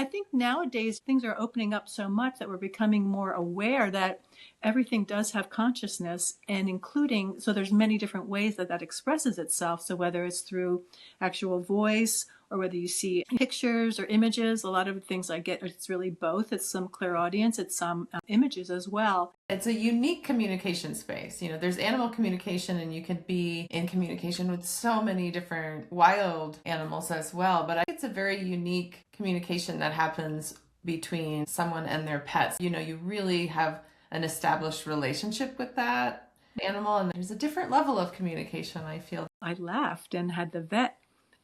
I think nowadays things are opening up so much that we're becoming more aware that everything does have consciousness, and including, so there's many different ways that that expresses itself. So whether it's through actual voice or whether you see pictures or images, a lot of the things I get, it's really both. It's some clairaudience, it's some images as well. It's a unique communication space. You know, there's animal communication, and you can be in communication with so many different wild animals as well. But I think it's a very unique communication that happens between someone and their pets. You know, you really have an established relationship with that animal, and there's a different level of communication, I feel. I left and had the vet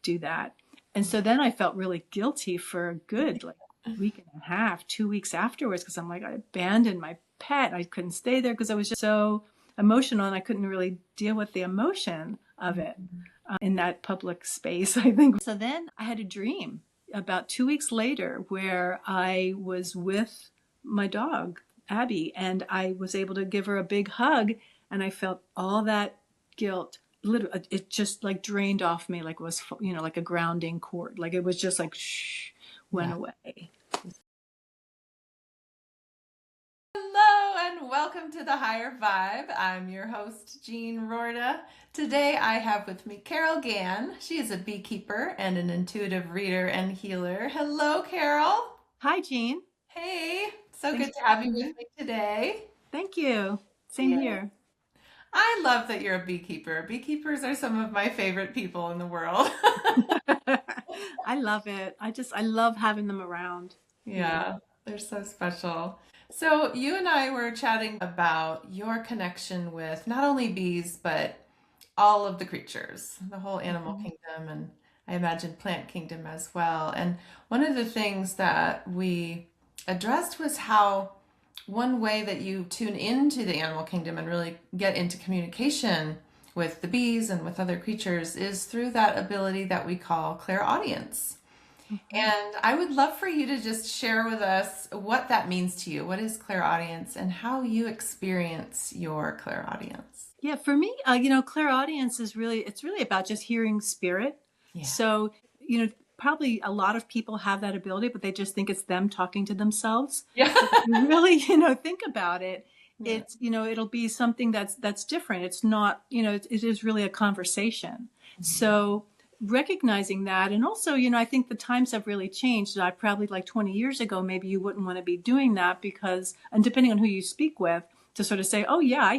do that. And so then I felt really guilty for a good week and a half, 2 weeks afterwards, because I'm like, I abandoned my pet. I couldn't stay there because I was just so emotional, and I couldn't really deal with the emotion of it in that public space, I think. So then I had a dream about 2 weeks later where I was with my dog, Abby, and I was able to give her a big hug, and I felt all that guilt. Literally, it just like drained off me, like it was, like a grounding cord. Like it was just like, went away. Hello and welcome to the Higher Vibe. I'm your host, Jean Roorda. Today I have with me Carole Gan. She is a beekeeper and an intuitive reader and healer. Hello, Carole. Hi, Jean. Hey, so Thanks good to for have you having with me. me today. Thank you. Same Yeah. here. I love that you're a beekeeper. Beekeepers are some of my favorite people in the world. I love it. I love having them around. Yeah, they're so special. So, you and I were chatting about your connection with not only bees, but all of the creatures, the whole animal Mhm. kingdom, and I imagine plant kingdom as well. And one of the things that we addressed was how one way that you tune into the animal kingdom and really get into communication with the bees and with other creatures is through that ability that we call clairaudience. Mhm. And I would love for you to just share with us what that means to you. What is clairaudience and how you experience your clairaudience? Yeah, for me, clairaudience is it's really about just hearing spirit. Yeah. So, probably a lot of people have that ability, but they just think it's them talking to themselves. Yeah. But if you really, think about it, Yeah. it'll be something that's different. It's not, it is really a conversation. Mhm. So recognizing that, and also, I think the times have really changed. I probably like 20 years ago, maybe you wouldn't want to be doing that because, and depending on who you speak with, to sort of say, oh yeah, I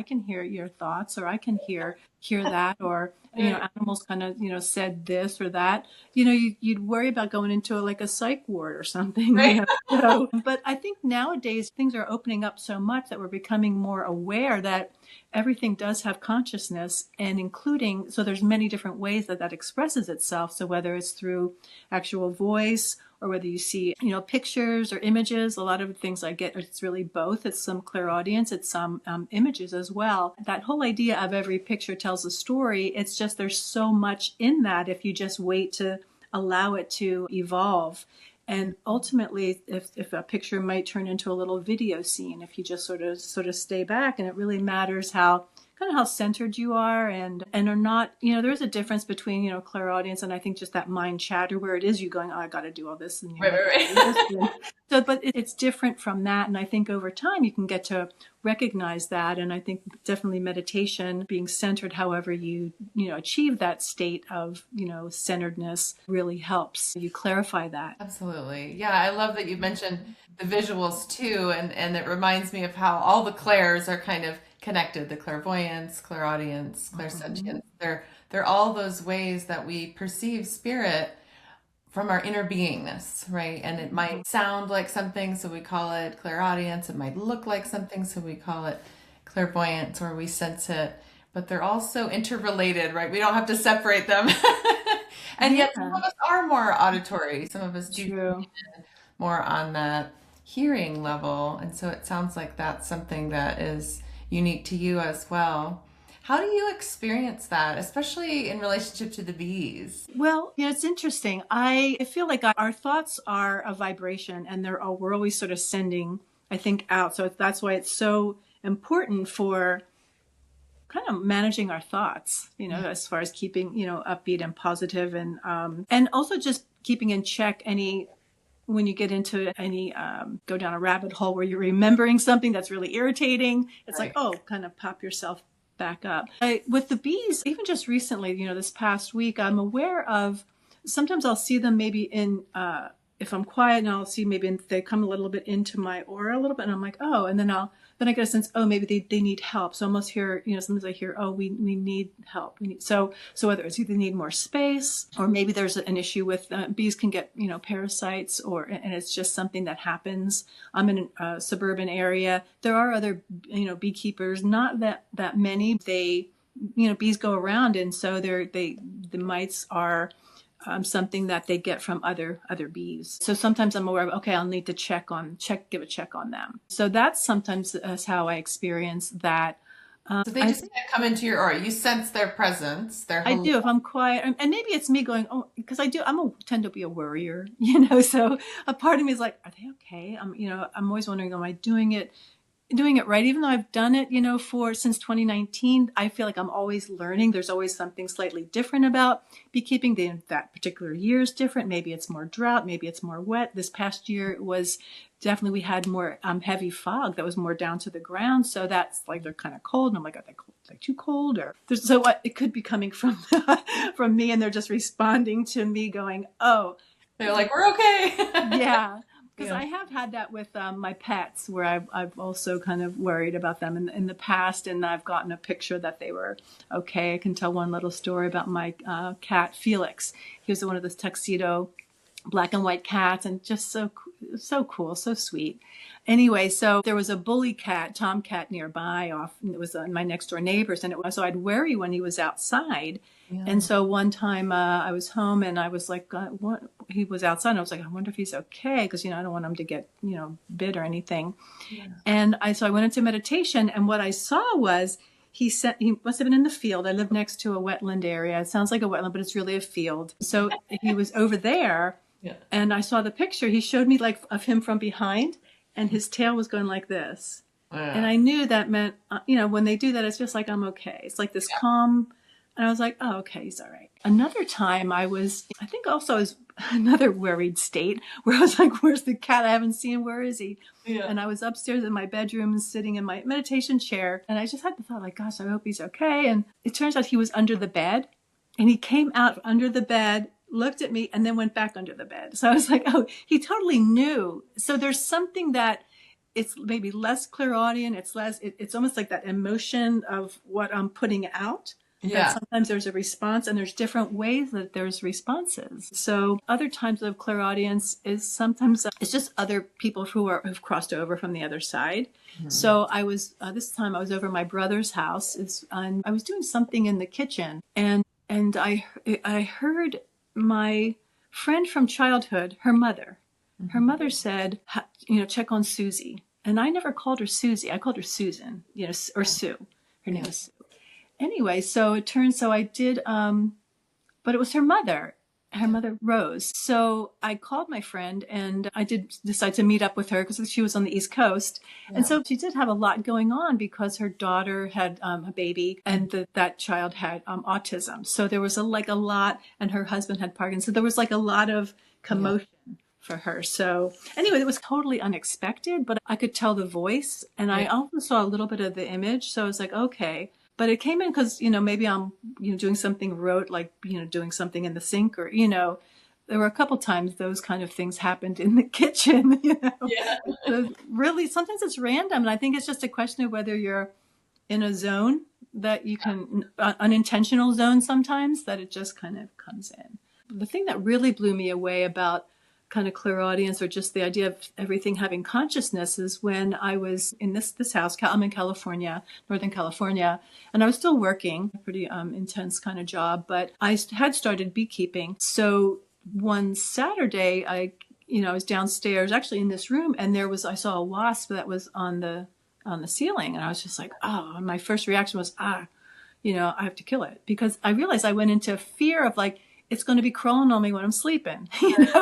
can hear your thoughts, or I can hear that, or Right. animals kind of said this or that. You'd worry about going into like a psych ward or something. Right. So, but I think nowadays things are opening up so much that we're becoming more aware that everything does have consciousness, and including, so there's many different ways that that expresses itself. So whether it's through actual voice or whether you see, pictures or images, a lot of the things I get, it's really both. It's some clairaudience, it's some images as well. That whole idea of every picture tells a story, it's just there's so much in that if you just wait to allow it to evolve. And ultimately, if a picture might turn into a little video scene, if you just sort of stay back, and it really matters how kind of how centered you are and are not, there's a difference between, clairaudience and I think just that mind chatter where it is you going, oh, I got to do all this, and Right, I got to right, do this. right. So, but it's different from that. And I think over time you can get to recognize that. And I think definitely meditation, being centered, however achieve that state of, centeredness really helps you clarify that. Absolutely. Yeah, I love that you mentioned the visuals too, and it reminds me of how all the clairs are kind of connected. The clairvoyance, clairaudience, Mhm. clairsentience. They're all those ways that we perceive spirit from our inner beingness, right? And it might sound like something, so we call it clairaudience. It might look like something, so we call it clairvoyance, or we sense it. But they're also interrelated, right? We don't have to separate them. And yet some Yeah, of us are more auditory. Some of us do true. more on that hearing level. And so it sounds like that's something that is unique to you as well. How do you experience that, especially in relationship to the bees? Well, it's interesting. I feel like our thoughts are a vibration, and we're always sort of sending, I think, out. So that's why it's so important for kind of managing our thoughts, Yeah. as far as keeping, upbeat and positive, and also just keeping in check any when you get into any, go down a rabbit hole where you're remembering something that's really irritating, it's like, Right. oh, kind of pop yourself back up. With the bees, even just recently, this past week, I'm aware of, sometimes I'll see them maybe in, if I'm quiet, and I'll see maybe they come a little bit into my aura a little bit, and I'm like, oh, and then I get a sense, oh, maybe they need help. So I almost hear, sometimes I hear, oh, we need help. So whether it's either need more space, or maybe there's an issue with bees can get, parasites, and it's just something that happens. I'm in a suburban area. There are other, beekeepers, not that many. They, bees go around, and so the mites are something that they get from other bees. So sometimes I'm aware of, okay, I'll need to give a check on them. So that's sometimes how I experience that. So they just can't come into your aura. You sense their presence. I do if I'm quiet, and maybe it's me going, oh, because I tend to be a worrier, So a part of me is like, are they okay? I'm always wondering, am I doing it right? Even though I've done it, since 2019, I feel like I'm always learning. There's always something slightly different about beekeeping. That particular year is different. Maybe it's more drought. Maybe it's more wet. This past year it was definitely, we had more heavy fog that was more down to the ground. So that's like, they're kind of cold. And I'm like, are they cold? Are they too cold? So what, it could be coming from, from me, and they're just responding to me going, oh, they're like, we're okay. Yeah. Because I have had that with my pets, where I've also kind of worried about them in the past, and I've gotten a picture that they were okay. I can tell one little story about my cat, Felix. He was one of those tuxedo black and white cats, and just so cool, so sweet. Anyway, so there was a bully cat, tomcat nearby. It was my next door neighbors, and so I'd worry when he was outside. Yeah. And so one time I was home, and I was like, what? He was outside, and I was like, I wonder if he's okay, because I don't want him to get bit or anything. Yeah. And so I went into meditation, and what I saw was he must have been in the field. I live next to a wetland area. It sounds like a wetland, but it's really a field. So he was over there. Yeah. And I saw the picture. He showed me like of him from behind, and his tail was going like this. Yeah. And I knew that meant, when they do that, it's just like, I'm okay. It's like this calm. And I was like, oh, okay, he's all right. Another time I think also I was another worried state, where I was like, where's the cat? I haven't seen him. Where is he? Yeah. And I was upstairs in my bedroom, sitting in my meditation chair. And I just had the thought, like, gosh, I hope he's okay. And it turns out he was under the bed, and he came out under the bed, looked at me, and then went back under the bed. So I was like, oh, he totally knew. So there's something that it's maybe less clairaudient. It's almost like that emotion of what I'm putting out. Yeah. Sometimes there's a response, and there's different ways that there's responses. So other times of clairaudience is sometimes it's just other people who've crossed over from the other side. Mm-hmm. So I was, this time I was over at my brother's house, and I was doing something in the kitchen, and I heard my friend from childhood, her mother said, check on Susie. And I never called her Susie. I called her Susan, or Sue. Her name is Sue. Anyway, so I did, but it was her mother Rose. So I called my friend, and I did decide to meet up with her because she was on the East Coast. Yeah. And so she did have a lot going on, because her daughter had a baby, and that child had autism. So there was a lot, and her husband had Parkinson's. So there was like a lot of commotion. Yeah. For her. So anyway, it was totally unexpected, but I could tell the voice, and I also saw a little bit of the image. So I was like, okay. But it came in because, maybe I'm, doing something like, doing something in the sink, or, there were a couple times those kind of things happened in the kitchen, Yeah. So really, sometimes it's random. And I think it's just a question of whether you're in a zone that you can, unintentional zone sometimes, that it just kind of comes in. The thing that really blew me away about kind of clairaudience, or just the idea of everything having consciousness, is when I was in this house. I'm in California, Northern California, and I was still working, a pretty intense kind of job, but I had started beekeeping. So one Saturday, I was downstairs, actually in this room, and I saw a wasp that was on the ceiling, and I was just like, oh, and my first reaction was, I have to kill it, because I realized I went into fear of like, it's going to be crawling on me when I'm sleeping,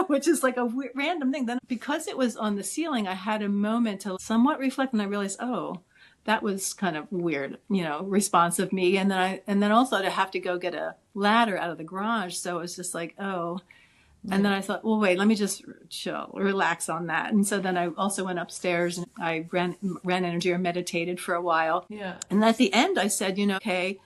which is like a random thing. Then because it was on the ceiling, I had a moment to somewhat reflect, and I realized, oh, that was kind of weird, response of me. And then also to have to go get a ladder out of the garage. So it was just like, oh, And Yeah. then I thought, well, wait, let me just chill, relax on that. And so then I also went upstairs and I ran energy or meditated for a while. Yeah. And at the end, I said, okay,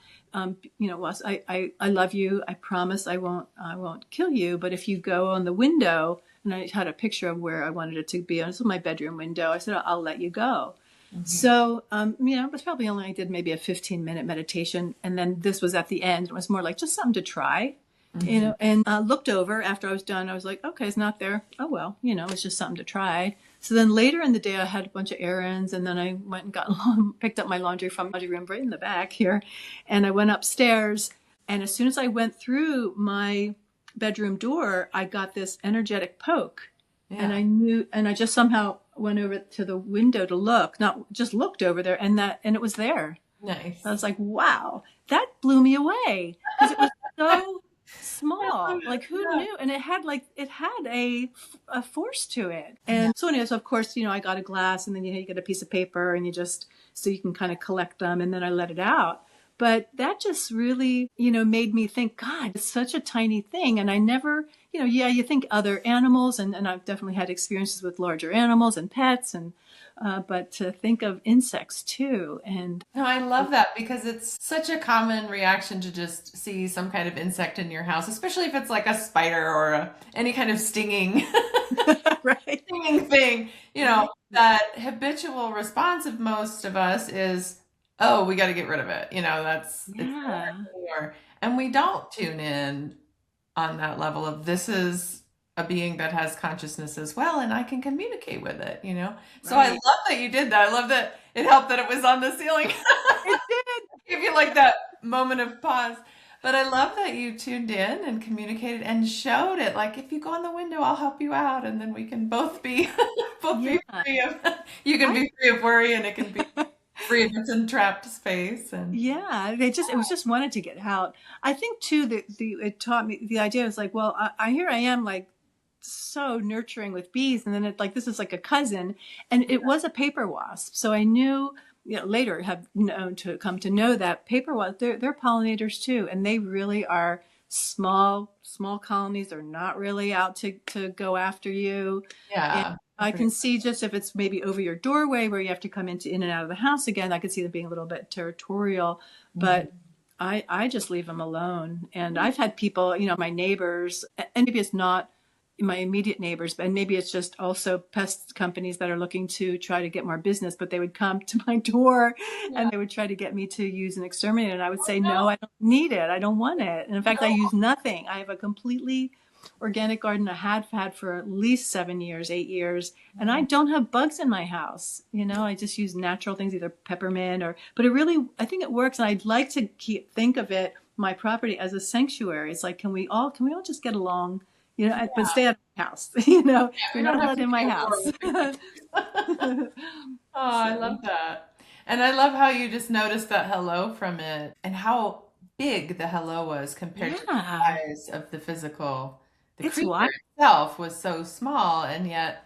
Wes, I love you. I promise I won't kill you. But if you go on the window, and I had a picture of where I wanted it to be. This was my bedroom window. I said, I'll let you go. Hmm. So, it was probably only, I did maybe a 15-minute meditation. And then this was at the end. It was more like just something to try, Hmm. and looked over after I was done. I was like, okay, it's not there. Oh, well, it's just something to try. So then later in the day, I had a bunch of errands, and then I went and picked up my laundry from the laundry room right in the back here. And I went upstairs. And as soon as I went through my bedroom door, I got this energetic poke. And Yeah. I knew, and I just somehow went over to the window to look, not just looked over there, and it was there. I Nice. was like, wow, that blew me away because it was so I love small. Like, it. who Yeah. knew? And it had a force to it. Yeah. And so anyways, of course, I got a glass, and then you get a piece of paper, and so you can kind of collect them, and then I let it out. But that just really, made me think, God, it's such a tiny thing. And I never, yeah, you think other animals, and I've definitely had experiences with larger animals and pets, but to think of insects too. And No, I love that because it's such a common reaction to just see some kind of insect in your house, especially if it's like a spider or any kind of stinging right, stinging thing. right, That habitual response of most of us is, "Oh, we got to get rid of it." It's yeah, there. And we don't tune in on that level of this is a being that has consciousness as well, and I can communicate with it. So I right. love that you did that. I love that it helped that it was on the ceiling. It did. Give you like that moment of pause. But I love that you tuned in and communicated and showed it. Like, if you go in the window, I'll help you out, and then we can both be both be Yeah. free of. You can I be free of worry, and it can be free of its entrapped space. And Yeah, it was just wanted to get out. I think too that it taught me the idea was like, well, here I am like so nurturing with bees, and then this is like a cousin, and it was a paper wasp. So I knew, later have known to come to know that paper wasps, they're pollinators too, and they really are small colonies. They're not really out to go after you. And yeah, I pretty. can see just if it's maybe over your doorway where you have to come in and out of the house again, I could see them being a little bit territorial, Mhm. but I just leave them alone. And I've had people, my neighbors, and maybe it's not my immediate neighbors, but maybe it's just also pest companies that are looking to try to get more business, but they would come to my door Yeah. and they would try to get me to use an exterminator. And I would Oh, say, no, no, I don't need it. I don't want it. And in fact, I no. use nothing. I have a completely organic garden I had had for at least 7 years, 8 years, and I don't have bugs in my house. I just use natural things, either peppermint but I think it works. And I'd like to think of my property as a sanctuary. It's like, can we all just get along? But stay out of my house. Yeah, we You're don't not have allowed to in be my at war house. with the creatures. Oh, I So love that. And I love how you just noticed that hello from it and how big the hello was compared to the yeah, size of the physical. The it's creature wild. itself was so small, and yet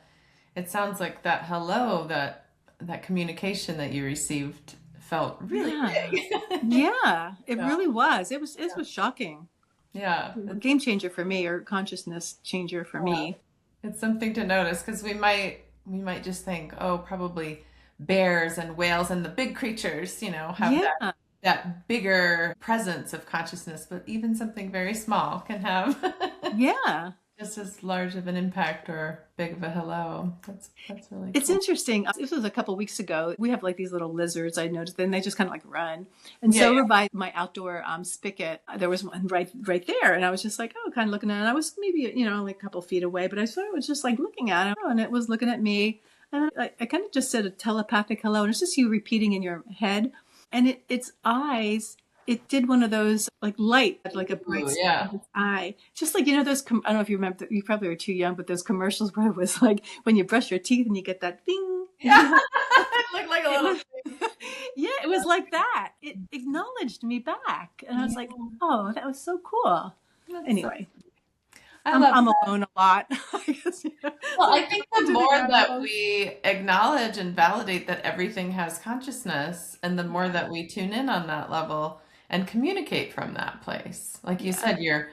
it sounds like that hello, that communication that you received felt really Yeah, big. yeah, it Yeah. really was. It was shocking. Yeah. Game changer for me, or consciousness changer for me. It's something to notice because we might just think, oh, probably bears and whales and the big creatures, have Yeah, that bigger presence of consciousness, but even something very small can have yeah. just as large of an impact or big of a hello. That's really It's cool. interesting. This was a couple weeks ago. We have like these little lizards, I noticed, and they just kind of like run. And Yeah, so over by my outdoor spigot, there was one right there. And I was just like, oh, kind of looking at it. And I was maybe, only a couple feet away, but I sort of was just like looking at it, and it was looking at me. And I kind of just said a telepathic hello. And it's just you repeating in your head. And its eyes, it did one of those like light, like a yeah. bright Ooh, spot yeah. of its eye. Just like, those, I don't know if you remember, you probably were too young, but those commercials where it was like when you brush your teeth and you get that ding. Yeah. It looked like a It little was, yeah, it was like that. It acknowledged me back. And I was like, yeah. oh, that was so cool. That's so, Anyway, I I'm, love I'm alone a lot. I guess, Well, so I I think come the to the more that animals. we acknowledge and validate that everything has consciousness, and the more Yeah, that we tune in on that level and communicate from that place. Like you yeah, said,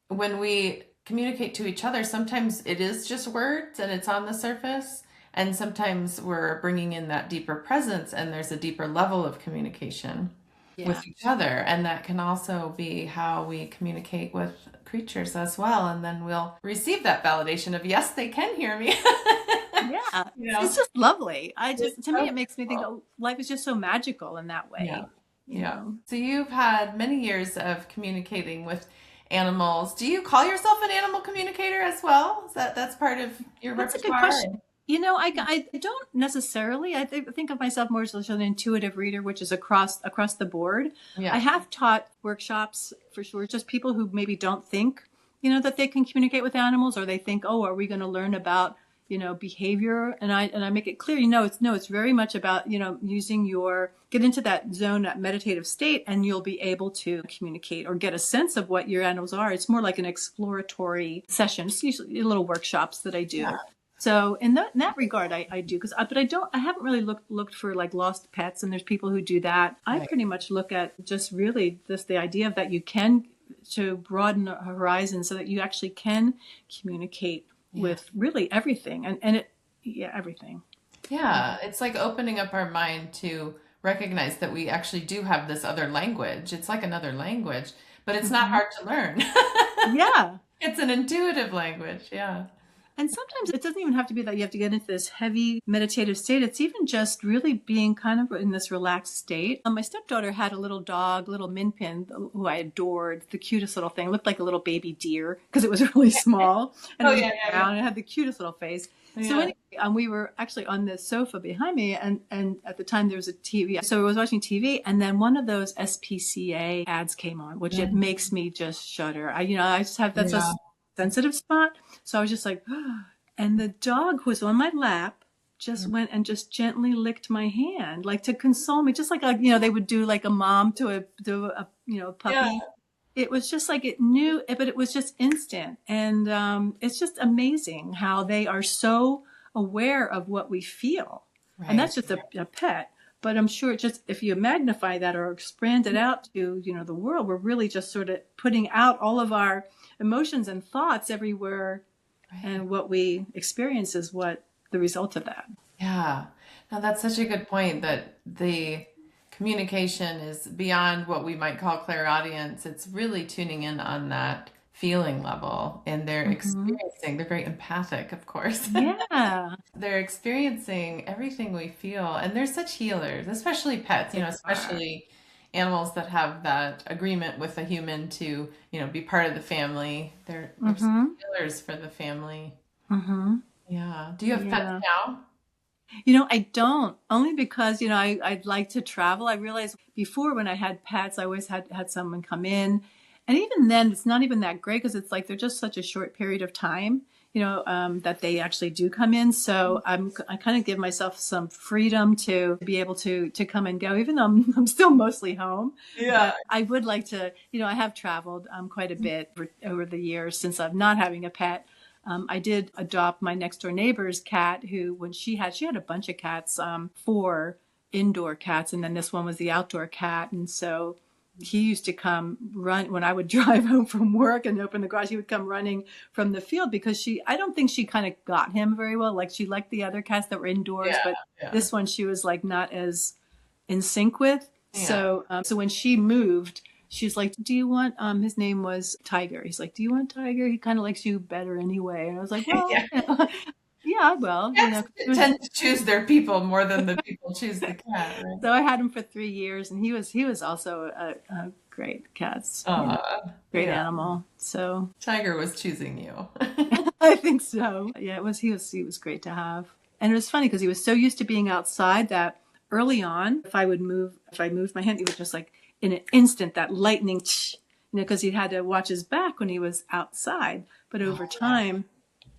when we communicate to each other, sometimes it is just words and it's on the surface. And sometimes we're bringing in that deeper presence and there's a deeper level of communication Yeah. with each other. And that can also be how we communicate with creatures as well. And then we'll receive that validation of, yes, they can hear me. Yeah. You know, It's just lovely. it's To me, so it makes me think, cool. oh, life is just so magical in that Yeah. way, you Yeah. know. So you've had many years of communicating with animals. Do you call yourself an animal communicator as well? Is that's part of your That's a good repertoire? question. You know, I don't necessarily. Think of myself more as an intuitive reader, which is across the board. I Yeah. have taught workshops for sure, just people who maybe don't think, that they can communicate with animals, or they think, oh, are we going to learn about, behavior? And I make it clear, it's very much about, using get into that zone, that meditative state, and you'll be able to communicate or get a sense of what your animals are. It's more like an exploratory session. It's usually little workshops that I do. Yeah. So in that regard, I do, but I haven't really looked for like lost pets, and there's people who do that. I Right. pretty much look at just really just the idea of that you can, to broaden the horizon so that you actually can communicate with really everything, everything. Yeah. It's like opening up our mind to recognize that we actually do have this other language. It's like another language, but it's not Hmm. hard to learn. Yeah. It's an intuitive language. Yeah. And sometimes it doesn't even have to be that you have to get into this heavy meditative state. It's even just really being kind of in this relaxed state. My stepdaughter had a little dog, little Min Pin, who I adored, the cutest little thing. It looked like a little baby deer because it was really small and Oh, it was yeah, brown yeah, and it had the cutest little face. yeah. So Yeah. anyway, we were actually on the sofa behind me, and at the time there was a TV. So I was watching TV, and then one of those SPCA ads came on, which it makes me just shudder. I just have that's a Yeah. sensitive spot. So I was just like, and the dog who was on my lap just went and just gently licked my hand, like to console me, just like they would do like a mom to a Yeah. puppy. It was just like it knew, but it was just instant, and it's just amazing how they are so aware of what we feel, and Right. that's just a pet. But I'm sure just if you magnify that or expand it out to the world, we're really just sort of putting out all of our emotions and thoughts everywhere, Right. and what we experience is what the result of that. Yeah. Now that's such a good point that the communication is beyond what we might call clairaudience. It's really tuning in on that feeling level and they're Hmm. experiencing, they're very empathic, of course. Yeah, They're experiencing everything we feel. And they're such healers, especially pets, they are. especially animals that have that agreement with a human to, be part of the family. They're such Hmm. healers for the family. Hmm. Yeah. Do you have pets Yeah. now? I don't, only because, I'd like to travel. I realized before when I had pets, I always had someone come in. And even then, it's not even that great because it's like they're just such a short period of time, that they actually do come in. So I kind of give myself some freedom to be able to come and go, even though I'm still mostly home. Yeah. But I would like to, I have traveled quite a bit over the years since I'm not having a pet. I did adopt my next door neighbor's cat, who, when she had a bunch of cats, four indoor cats, and then this one was the outdoor cat. And so he used to come run when I would drive home from work and open the garage. He would come running from the field because I don't think she kind of got him very well. Like she liked the other cats that were indoors, Yeah. but Yeah. this one she was like not as in sync with. Yeah. So when she moved, she's like, "Do you want?" His name was Tiger. He's like, "Do you want Tiger? He kind of likes you better anyway." And I was like, "Well, Yeah. yeah, well, Cats tend to choose their people more than the people choose the cat, right? So I had him for 3 years, and he was also a great cat, great Yeah. animal. So Tiger was choosing you. I think so. Yeah, he was great to have. And it was funny because he was so used to being outside that early on, if I moved my hand, he was just like in an instant, that lightning, because he had to watch his back when he was outside. But over time,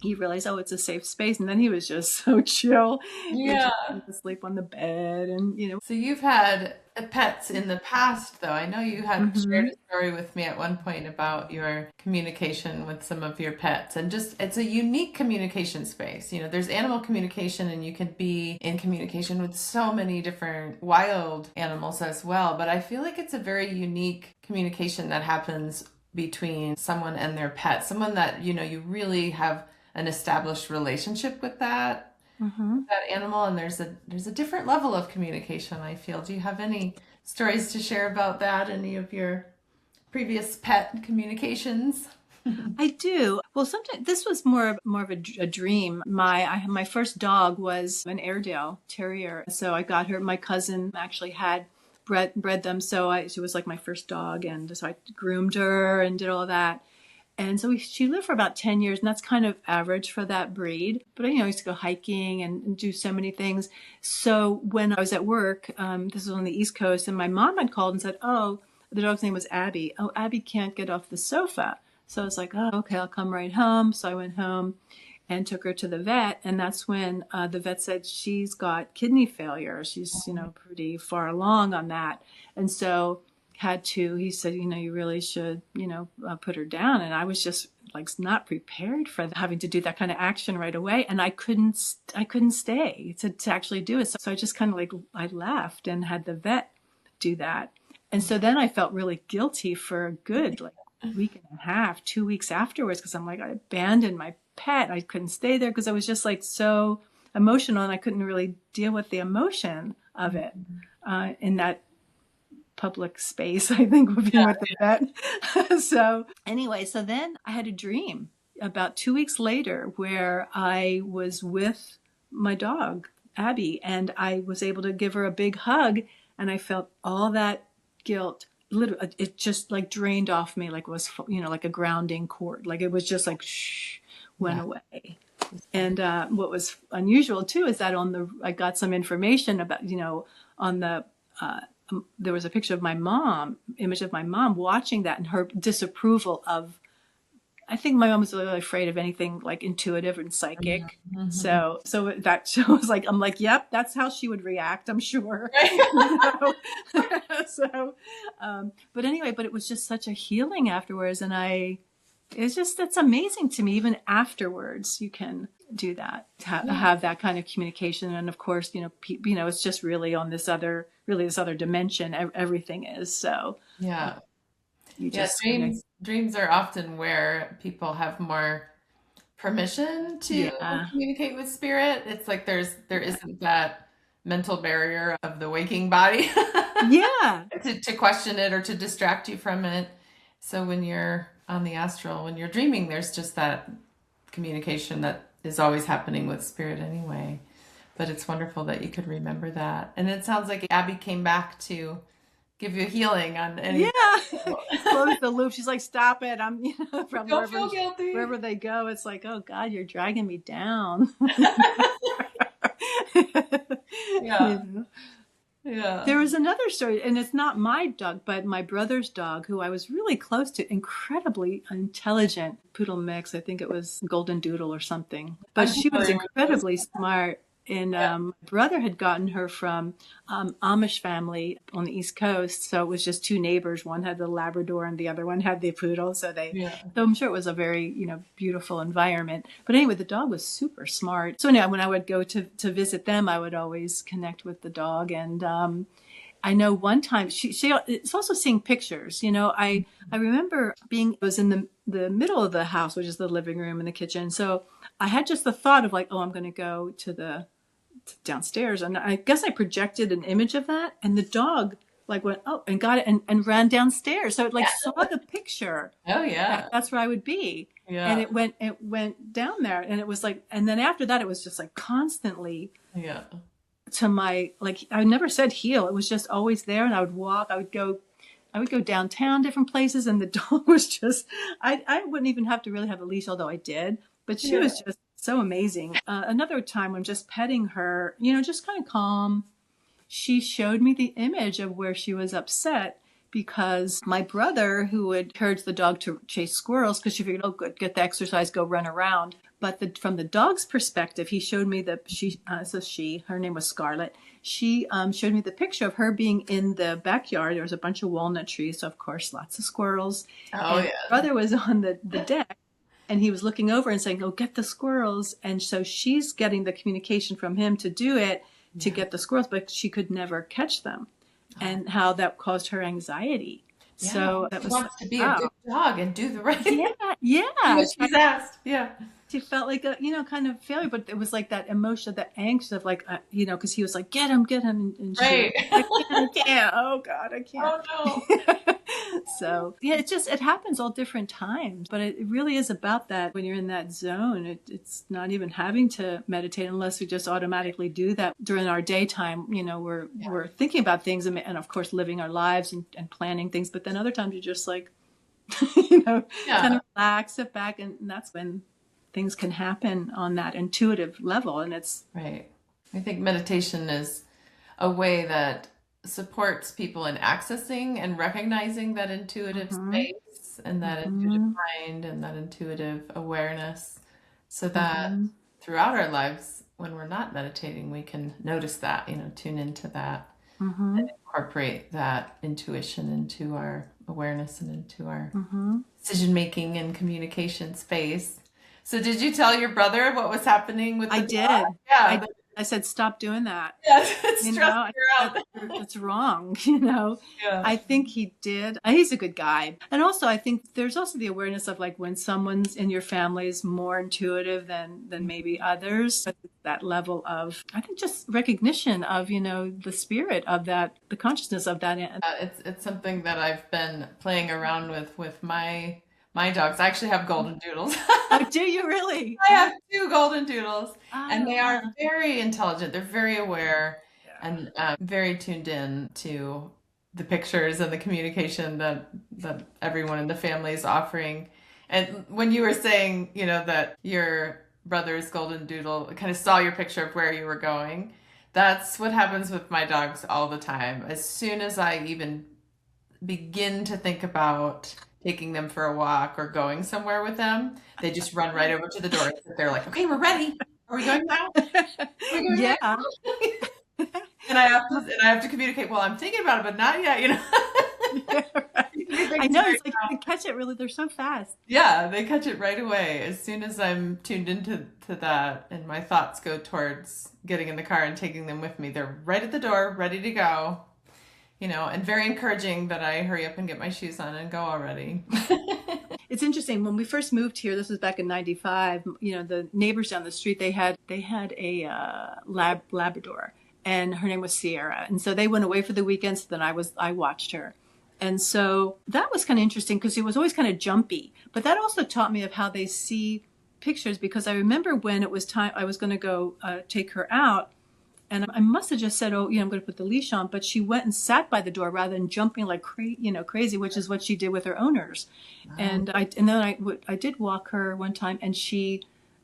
he realized, oh, it's a safe space. And then he was just so chill. He would Yeah. just come to sleep on the bed and. So you've had pets in the past, though. I know you had shared Mhm. a story with me at one point about your communication with some of your pets, and just it's a unique communication space. There's animal communication, and you can be in communication with so many different wild animals as well. But I feel like it's a very unique communication that happens between someone and their pet, someone that, you really have an established relationship with that animal, and there's a different level of communication, I feel. Do you have any stories to share about that? Any of your previous pet communications? I do. Well, sometimes this was more of a dream. My first dog was an Airedale Terrier, so I got her. My cousin actually had bred them, so she was like my first dog, and so I groomed her and did all that. And so she lived for about 10 years, and that's kind of average for that breed. But, I used to go hiking and do so many things. So when I was at work, this was on the East Coast, and my mom had called and said, oh, the dog's name was Abby. Oh, Abby can't get off the sofa. So I was like, oh, okay, I'll come right home. So I went home and took her to the vet. And that's when the vet said she's got kidney failure. She's, pretty far along on that. And so he said, you really should, put her down. And I was just like not prepared for having to do that kind of action right away. And I couldn't stay to actually do it. So I just kind of I left and had the vet do that. And so then I felt really guilty for a good week and a half, 2 weeks afterwards, because I'm like, I abandoned my pet. I couldn't stay there because I was just so emotional, and I couldn't really deal with the emotion of it in that public space, I think, would be with the vet. So anyway, so then I had a dream about 2 weeks later where I was with my dog, Abby, and I was able to give her a big hug, and I felt all that guilt. Literally, it just drained off me, like it was, like a grounding cord. Like it was just went away. And what was unusual too is that I got some information about, on the, there was a picture of image of my mom watching that, and her disapproval of, I think my mom was really afraid of anything intuitive and psychic. Mm-hmm. So that shows I'm like, yep, that's how she would react, I'm sure. So, but anyway, but it was just such a healing afterwards. And it's amazing to me, even afterwards, you can do that, have that kind of communication. And of course, it's just really on this other dimension, everything is. So yeah. Dreams are often where people have more permission to communicate with spirit. It's like there isn't that mental barrier of the waking body to question it or to distract you from it. So when you're on the astral, when you're dreaming, there's just that communication that is always happening with spirit anyway. But it's wonderful that you could remember that. And it sounds like Abby came back to give you a healing on any. Close the loop. She's like, stop it. I'm, from Don't feel guilty. Wherever they go, it's like, oh God, you're dragging me down. Yeah. Yeah. There was another story, and it's not my dog, but my brother's dog, who I was really close to, incredibly intelligent poodle mix. I think it was Golden Doodle or something, but she was incredibly smart. And my brother had gotten her from Amish family on the East Coast. So it was just two neighbors. One had the Labrador and the other one had the poodle. So so I'm sure it was a very, beautiful environment. But anyway, the dog was super smart. So anyway, when I would go to visit them, I would always connect with the dog. And I know one time it's also seeing pictures. I remember I was in the middle of the house, which is the living room and the kitchen. So I had just the thought of I'm going to go to downstairs, and I guess I projected an image of that, and the dog went and got it and ran downstairs. So it saw the picture. Oh yeah, that's where I would be. Yeah, and it went down there, and it was and then after that it was just constantly. Yeah. To my I never said heel. It was just always there, and I would walk. I would go downtown, different places, and the dog was just. I wouldn't even have to really have a leash, although I did. But she was just so amazing. Another time when just petting her, just kind of calm, she showed me the image of where she was upset because my brother, who had encouraged the dog to chase squirrels, because she figured, oh, good, get the exercise, go run around. But from the dog's perspective, he showed me her name was Scarlett. She showed me the picture of her being in the backyard. There was a bunch of walnut trees, so of course, lots of squirrels. Oh, and my brother was on the deck. And he was looking over and saying, "Oh, get the squirrels." And so she's getting the communication from him to do it, to get the squirrels, but she could never catch them. And how that caused her anxiety. Yeah. So that She was like, wants to be a wow. good dog and do the right Yeah, do yeah. what she's asked. Yeah. She felt like a, kind of failure, but it was like that emotion, that angst of like, because he was like, get him, and she was Right. like, I can't, oh God, I can't. Oh no. So yeah, it happens all different times, but it really is about that. When you're in that zone, it's not even having to meditate unless we just automatically do that during our daytime. We're thinking about things and of course living our lives and planning things, but then other times you're just like, kind Yeah. of relax, sit back, and that's when things can happen on that intuitive level. And it's Right. I think meditation is a way that supports people in accessing and recognizing that intuitive mhm, space and that intuitive mhm, mind and that intuitive awareness so that mhm, throughout our lives, when we're not meditating, we can notice that, tune into that and mhm, incorporate that intuition into our awareness and into our mhm. decision making and communication space. So, did you tell your brother what was happening with I the dog? did. Yeah, I said, stop doing that. yeah, it's stressing I her said, out. that's wrong. Yeah. I think he did. He's a good guy. And also, I think there's also the awareness of like when someone's in your family is more intuitive than maybe others. But that level of, I think, just recognition of, the spirit of that, the consciousness of that. It's something that I've been playing around with my dogs. I actually have golden doodles. Oh, do you really? I have two golden doodles, and Oh, they are very intelligent. They're very aware yeah. and very tuned in to the pictures and the communication that everyone in the family is offering. And when you were saying, that your brother's golden doodle kind of saw your picture of where you were going, that's what happens with my dogs all the time. As soon as I even begin to think about taking them for a walk or going somewhere with them, they just run right over to the door and sit there like, okay, we're ready. Are we going now? Are we going right Yeah. now? And I have to communicate, well, I'm thinking about it, but not yet, Yeah, right. I know. It's like they catch it really. They're so fast. Yeah, they catch it right away. As soon as I'm tuned into that and my thoughts go towards getting in the car and taking them with me, they're right at the door, ready to go. And very encouraging that I hurry up and get my shoes on and go already. It's interesting. When we first moved here, this was back in '95. The neighbors down the street, they had a Labrador, and her name was Sierra. And so they went away for the weekend. So then I watched her, and so that was kind of interesting because he was always kind of jumpy. But that also taught me of how they see pictures, because I remember when it was time I was going to go take her out. And I must have just said, "Oh, I'm going to put the leash on." But she went and sat by the door rather than jumping like crazy, which is what she did with her owners. Wow. And then I did walk her one time, and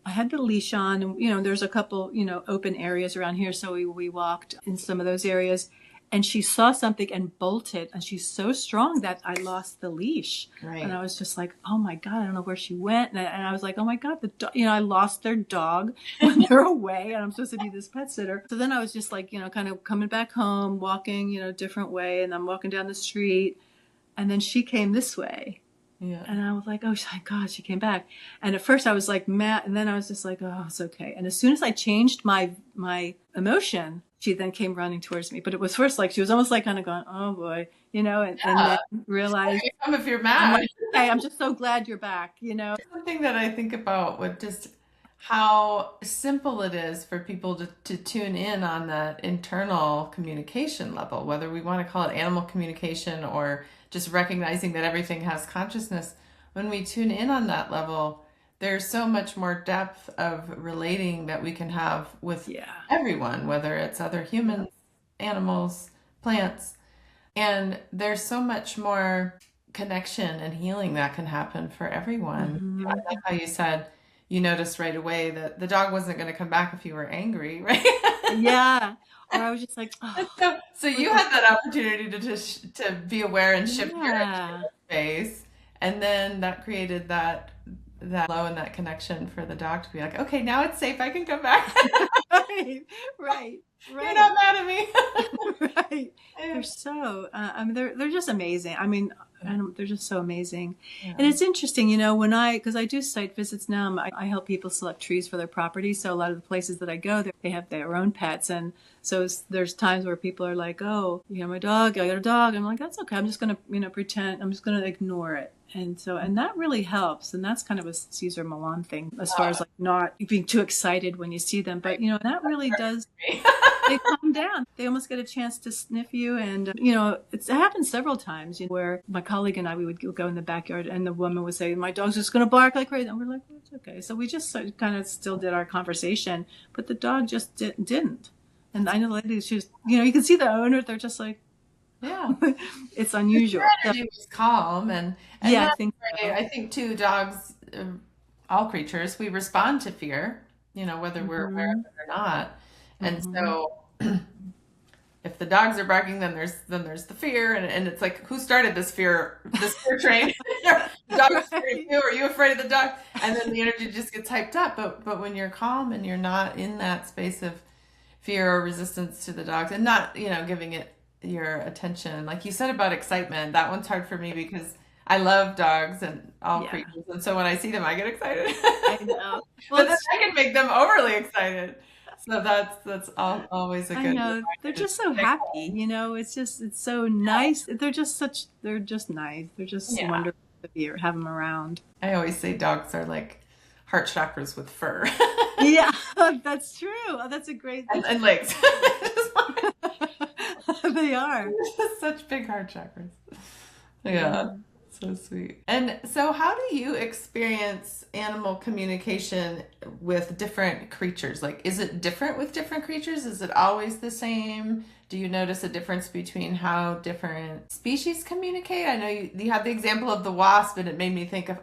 I had the leash on, and there's a couple open areas around here, so we walked in some of those areas, and she saw something and bolted, and she's so strong that I lost the leash. And Right. I was just like, oh my God, I don't know where she went. And I was like, oh my God, I lost their dog when they're away, and I'm supposed to be this pet sitter. So then I was just like, kind of coming back home, walking, different way. And I'm walking down the street, and then she came this way. Yeah. And I was like, oh my God, she came back. And at first I was like mad. And then I was just like, oh, it's okay. And as soon as I changed my emotion, she then came running towards me. But it was first like, she was almost like kind of going, oh boy, and Yeah. then realized, Come if you're I'm mad. like, hey, I'm just so glad you're back, Something that I think about with just how simple it is for people to tune in on that internal communication level, whether we want to call it animal communication or just recognizing that everything has consciousness. When we tune in on that level, there's so much more depth of relating that we can have with Yeah. everyone, whether it's other humans, animals, plants. And there's so much more connection and healing that can happen for everyone. I Hmm. like how you said you noticed right away that the dog wasn't going to come back if you were angry, right? Yeah. Or I was just like, oh, So you had that opportunity to be aware and shift your yeah. space, and then that created that flow and that connection for the dog to be like, okay, now it's safe. I can come back. Right, right, You're right. not mad at me. Right. They're so, I mean, they're just amazing. I mean, they're just so amazing. Yeah. And it's interesting, because I do site visits now, I help people select trees for their property. So a lot of the places that I go, they have their own pets. And so there's times where people are like, oh, my dog, I got a dog. I'm like, that's okay. I'm just going to, pretend, I'm just going to ignore it. And that really helps. And that's kind of a Caesar Milan thing as far as like not being too excited when you see them. But, that really does. They calm down. They almost get a chance to sniff you. And, it happened several times where my colleague and I, we would go in the backyard and the woman would say, my dog's just going to bark like crazy. And we're like, well, it's okay. So we just kind of still did our conversation, but the dog just didn't. And I know the lady, she was, you can see the owner, they're just like, yeah, it's unusual. Your energy was calm. And yeah, I think so. I think too, dogs, all creatures, we respond to fear, whether we're aware of it or not. And so if the dogs are barking, then there's the fear, and it's like, who started this fear train? The dog is afraid of you, or are you afraid of the dog? And then the energy just gets hyped up. But when you're calm and you're not in that space of fear or resistance to the dogs, and not giving it your attention, like you said about excitement, that one's hard for me because I love dogs and all creatures, and so when I see them, I get excited. I know. Well, but then I can make them overly excited. So that's always a good. I know they're just so happy, it's so nice. They're just nice. They're just wonderful to have them around. I always say dogs are like heart chakras with fur. Yeah, that's true. Oh, that's a great and legs. They are such big heart chakras. Yeah. So sweet. And so how do you experience animal communication with different creatures? Like, is it different with different creatures? Is it always the same? Do you notice a difference between how different species communicate? I know you had the example of the wasp, and it made me think of,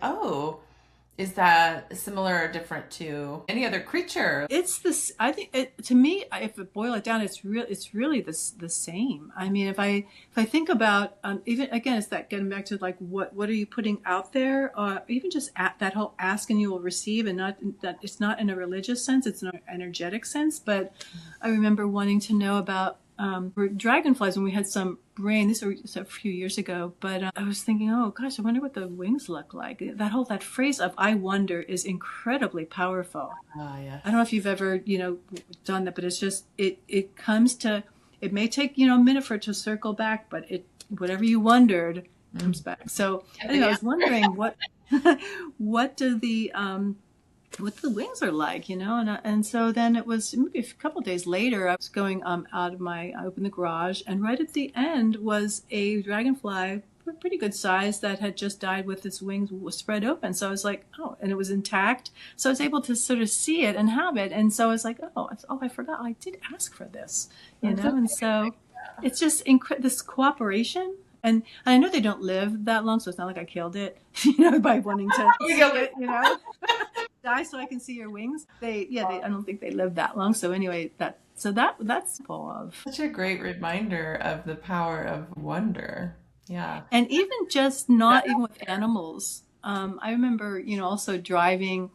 is that similar or different to any other creature? It's this. I think to me, if I boil it down, it's really the same. I mean, if I think about even again, it's that getting back to like what are you putting out there, even just that whole ask and you will receive, and not that it's not in a religious sense, it's in an energetic sense. But I remember wanting to know about dragonflies when we had some rain. This was a few years ago, but I was thinking, oh gosh, I wonder what the wings look like. That phrase of "I wonder" is incredibly powerful. Oh yeah. I don't know if you've ever done that, but it's just it comes to. It may take a minute for it to circle back, but whatever you wondered comes back. So anyway, I was wondering what do what the wings are like, and so then it was maybe a couple of days later, I was going I opened the garage, and right at the end was a dragonfly, pretty good size, that had just died with its wings spread open. So I was like, oh, and it was intact. So I was able to sort of see it and have it. And so I was like, I forgot, I did ask for this, and so it's just this cooperation. And I know they don't live that long, so it's not like I killed it, by wanting to kill it, die so I can see your wings. I don't think they live that long. So anyway, that's full of such a great reminder of the power of wonder. Yeah. And even just not even with animals. I remember, also driving,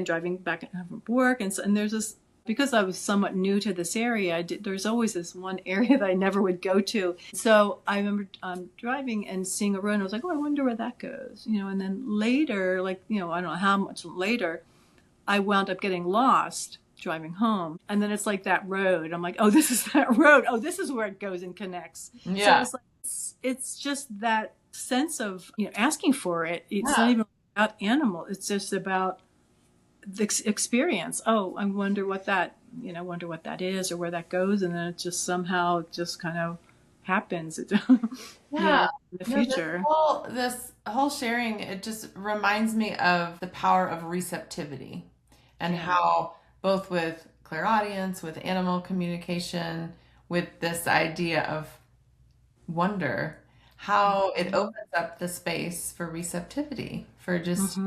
driving back from work, and there's this. Because I was somewhat new to this area, there's always this one area that I never would go to. So I remember driving and seeing a road, and I was like, oh, I wonder where that goes. And then later, I don't know how much later, I wound up getting lost driving home. And then it's like that road. I'm like, oh, this is that road. Oh, this is where it goes and connects. Yeah. So it's just that sense of, asking for it. It's not even about animal. It's just about the experience. Oh, I wonder what that is or where that goes, and then it just somehow just kind of happens. In the future. This whole sharing, it just reminds me of the power of receptivity, and how both with clairaudience, with animal communication, with this idea of wonder, how it opens up the space for receptivity, for just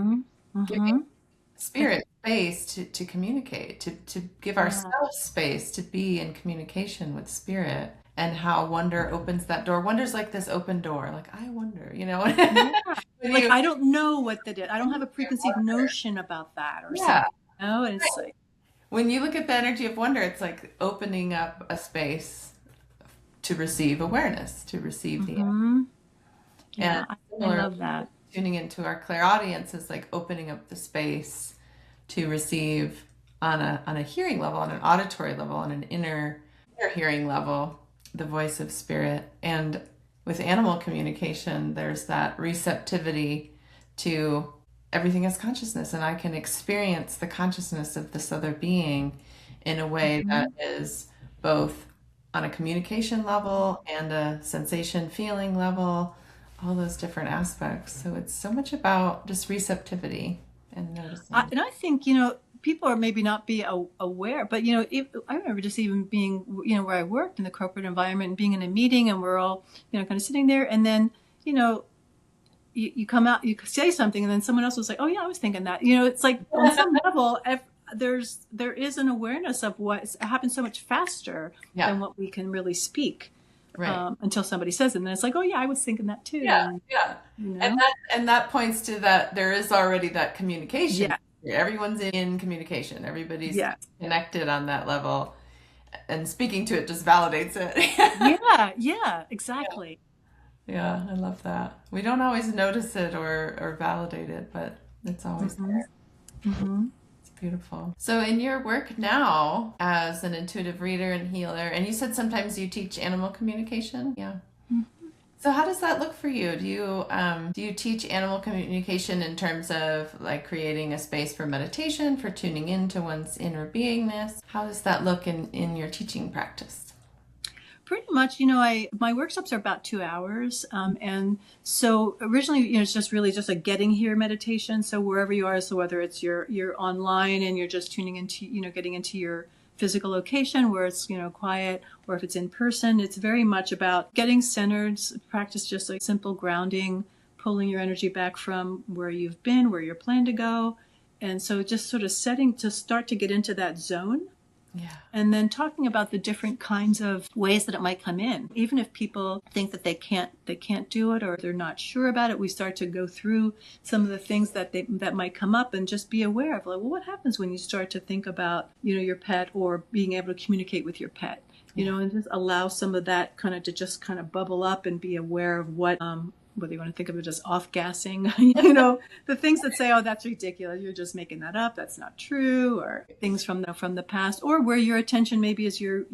giving spirit space to communicate, to give ourselves space to be in communication with spirit, and how wonder opens that door. Wonder's like this open door, like, I wonder, like, I don't know what that is. I don't have a preconceived notion about that or something. And it's like, when you look at the energy of wonder, it's like opening up a space to receive awareness, to receive the energy. And Yeah, I similar, love that. tuning into our clairaudience is like opening up the space to receive on a hearing level, on an auditory level, on an inner hearing level, the voice of spirit. And with animal communication, there's that receptivity to everything as consciousness, and I can experience the consciousness of this other being in a way that Mhm. is both on a communication level and a sensation feeling level, all those different aspects. So it's so much about just receptivity and noticing. And I think, people are maybe not be aware, but, I remember just even being, where I worked in the corporate environment and being in a meeting and we're all, kind of sitting there. And then, you know, you come out, you say something, and then someone else was like, "Oh yeah, I was thinking that." It's like on some level, there is an awareness of what happens so much faster Yeah, than what we can really speak, right. until somebody says it, and then it's like, "Oh yeah, I was thinking that too," Yeah, and yeah. you And know, that points to that there is already that communication. yeah, Everyone's in communication. Everybody's yeah, connected on that level, and speaking to it just validates it. yeah, yeah, exactly. Yeah, I love that. We don't always notice it or validate it, but it's always Hmm. there. Hmm. It's beautiful. So, in your work now as an intuitive reader and healer, and you said sometimes you teach animal communication? Yeah. So how does that look for you? Do you teach animal communication in terms of like creating a space for meditation, for tuning into one's inner beingness? How does that look in your teaching practice? Pretty much, I my workshops are about 2 hours, and so originally, it's just really just a getting here meditation. So wherever you are, so whether it's you're online and you're just tuning into, getting into your physical location where it's quiet, or if it's in person, it's very much about getting centered. Practice just like simple grounding, pulling your energy back from where you've been, where you're planned to go, and so just sort of setting to start to get into that zone, Yeah. and then talking about the different kinds of ways that it might come in. Even if people think that they can't do it or they're not sure about it, we start to go through some of the things that might come up, and just be aware of, like, well, what happens when you start to think about, your pet, or being able to communicate with your pet, Yeah. and just allow some of that kind of to just kind of bubble up, and be aware of what, whether you want to think of it as off gassing, the things that say, "Oh, that's ridiculous. You're just making that up. That's not true," or things from the past, or where your attention maybe is you're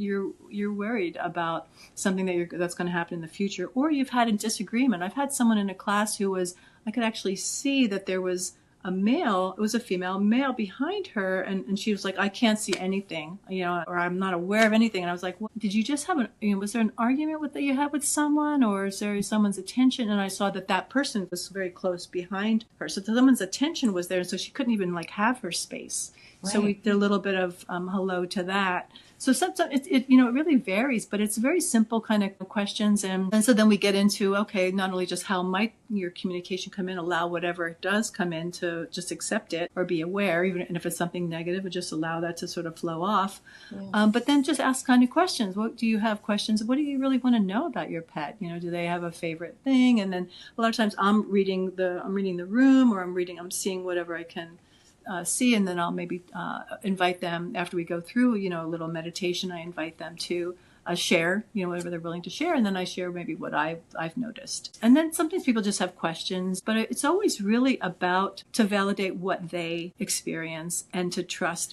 worried about something that's going to happen in the future, or you've had a disagreement. I've had someone in a class who was I could actually see that there was a male, it was a female male behind her, and she was like, "I can't see anything, or I'm not aware of anything." And I was like, "What, did you just have was there an argument that you had with someone, or is there someone's attention?" And I saw that person was very close behind her. So someone's attention was there, so she couldn't even like have her space. So we Right. did a little bit of hello to that. So sometimes it really varies, but it's very simple kind of questions, and so then we get into, okay, not only just how might your communication come in, allow whatever it does come in to just accept it or be aware, even if it's something negative, and just allow that to sort of flow off. Yeah. But then just ask kind of questions. What do you have questions? What do you really want to know about your pet? Do they have a favorite thing? And then a lot of times I'm reading the room, or I'm seeing whatever I can see, and then I'll maybe invite them after we go through, a little meditation. I invite them to share, whatever they're willing to share, and then I share maybe what I've noticed. And then sometimes people just have questions, but it's always really about to validate what they experience, and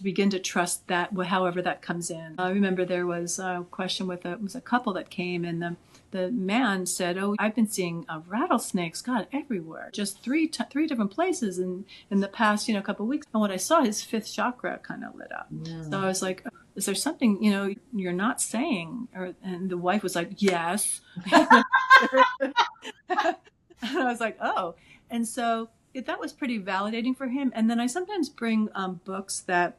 begin to trust that, however that comes in. I remember there was a question it was a couple that came, and the man said, "Oh, I've been seeing rattlesnakes, God, everywhere, just three different places in the past, couple of weeks." And what I saw, his fifth chakra kind of lit up. So I Mm. was like, "Oh, is there something you're not saying?" And the wife was like, "Yes." And I was like, "Oh," and so that was pretty validating for him. And then I sometimes bring books that,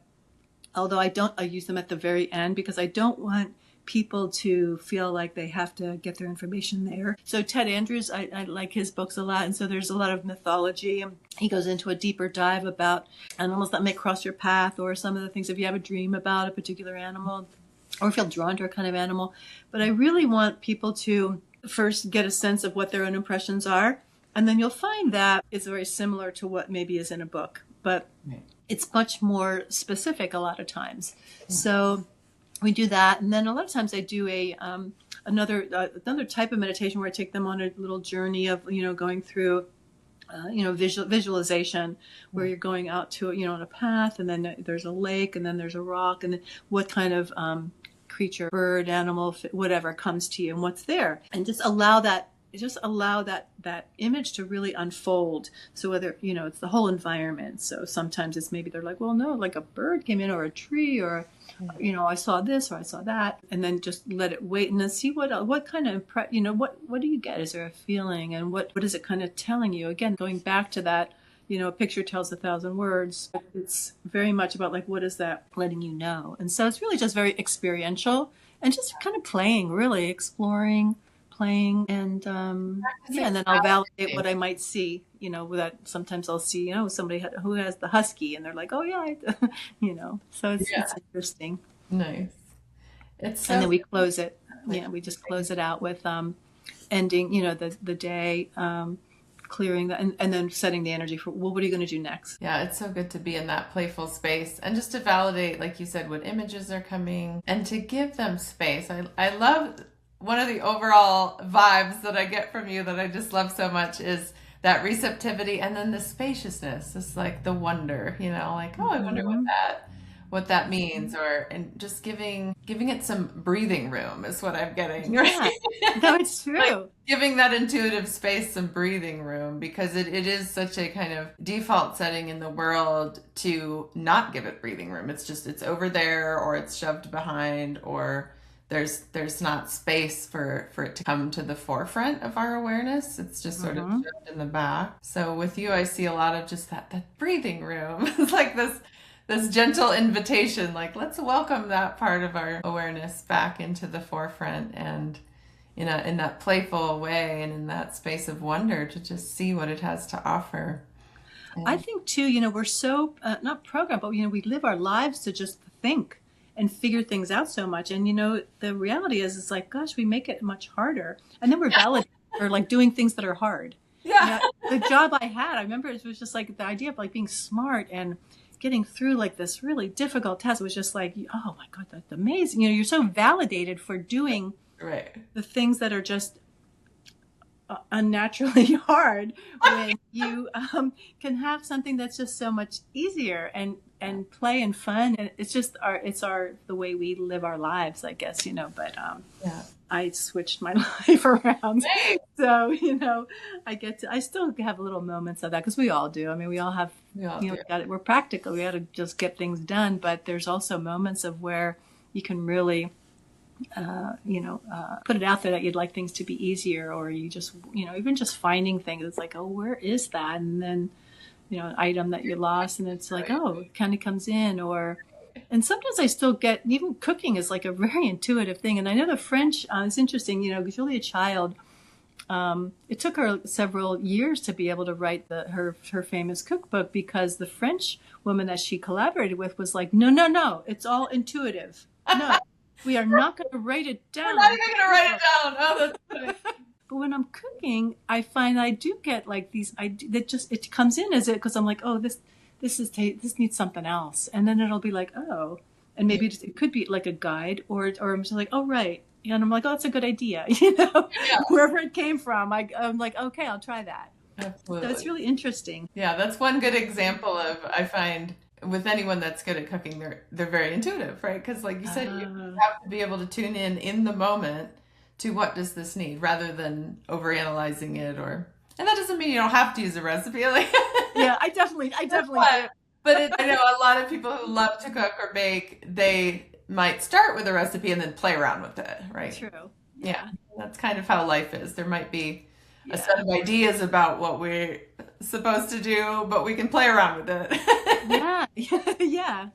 although I use them at the very end, because I don't want people to feel like they have to get their information there. So Ted Andrews, I like his books a lot, and so there's a lot of mythology. He goes into a deeper dive about animals that may cross your path, or some of the things if you have a dream about a particular animal, or feel drawn to a kind of animal. But I really want people to first get a sense of what their own impressions are, and then you'll find that it's very similar to what maybe is in a book, but Right. it's much more specific a lot of times. So we do that, and then a lot of times I do a another type of meditation where I take them on a little journey of, going through, visualization, where you're going out to, on a path, and then there's a lake, and then there's a rock, and then what kind of creature, bird, animal, whatever comes to you, and what's there, and just allow that image to really unfold. So whether, it's the whole environment. So sometimes it's maybe they're like, well, no, like a bird came in, or a tree, or, I saw this, or I saw that, and then just let it wait, and then see what kind of, what do you get? Is there a feeling, and what is it kind of telling you? Again, going back to that, a picture tells 1,000 words. It's very much about like, what is that letting you know? And so it's really just very experiential, and just kind of playing, really exploring, playing, and and then I'll validate what I might see, that sometimes I'll see, somebody who has the husky, and they're like, oh yeah, so it's interesting. Nice. It's so And then we close it. Yeah, we just close it out with ending, the day, clearing that, and then setting the energy for, well, what are you going to do next? Yeah, it's so good to be in that playful space, and just to validate, like you said, what images are coming, and to give them space. I love one of the overall vibes that I get from you that I just love so much is that receptivity, and then the spaciousness. It's like the wonder, like, oh, I wonder what that means, and just giving it some breathing room is what I'm getting. Right? Yeah. No, it's true. Like giving that intuitive space some breathing room, because it is such a kind of default setting in the world to not give it breathing room. It's over there, or it's shoved behind, or there's not space for it to come to the forefront of our awareness. It's just sort of shoved in the back. So with you, I see a lot of just that breathing room. It's like this gentle invitation, like, let's welcome that part of our awareness back into the forefront, and in that playful way, and in that space of wonder, to just see what it has to offer. I think too, we're so not programmed, but we live our lives to just think and figure things out so much. And, the reality is, it's like, gosh, we make it much harder. And then we're validated for like doing things that are hard. Yeah. The job I had, I remember it was just like the idea of like being smart and getting through like this really difficult test. It was just like, oh my God, that's amazing. You're so validated for doing the things that are just unnaturally hard, when you can have something that's just so much easier and play and fun, and it's just the way we live our lives, I guess, but I switched my life around. So, I still have little moments of that, because we all do. I mean, we all have, we're practical. We got to just get things done. But there's also moments of where you can really, put it out there that you'd like things to be easier, or you just, even just finding things. It's like, oh, where is that? And then, an item that you lost, and it's like, oh, it kind of comes in, and sometimes I still get, even cooking is like a very intuitive thing. And I know the French, it's interesting, Julia Child, it took her several years to be able to write her famous cookbook, because the French woman that she collaborated with was like, no, it's all intuitive. No, we are not going to write it down. We're not even going to write it down. Oh, that's funny. But when I'm cooking, I find I do get like these ideas that just, it comes in as it, because I'm like, oh, this needs something else. And then it'll be like, oh, and maybe it could be like a guide, or I'm just like, oh, right. And I'm like, oh, that's a good idea. Wherever it came from, I'm like, okay, I'll try that. Absolutely. So it's really interesting. Yeah, that's one good example of, I find, with anyone that's good at cooking, they're very intuitive, right? Because like you said, you have to be able to tune in the moment to what does this need, rather than overanalyzing it, and that doesn't mean you don't have to use a recipe. Like, yeah, I definitely do. But I know a lot of people who love to cook or bake, they might start with a recipe and then play around with it, right? True. Yeah, that's kind of how life is. There might be a set of ideas about what we're supposed to do, but we can play around with it. Yeah.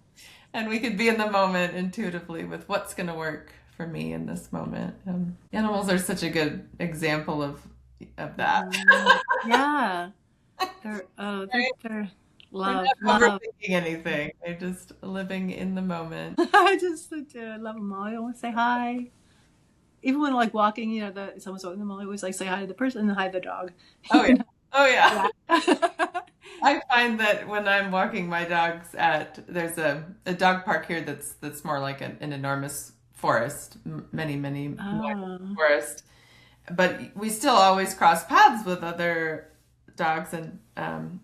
And we could be in the moment intuitively with what's going to work for me in this moment. Animals are such a good example of that. Yeah. They're love. They're not overthinking anything. They're just living in the moment. I love them all. I want to say hi. Even when like walking, someone's walking them, I always like say hi to the person and then hi to the dog. Oh yeah. Oh yeah. I find that when I'm walking my dogs there's a dog park here that's more like an enormous forest, many miles Oh, forest. But we still always cross paths with other dogs and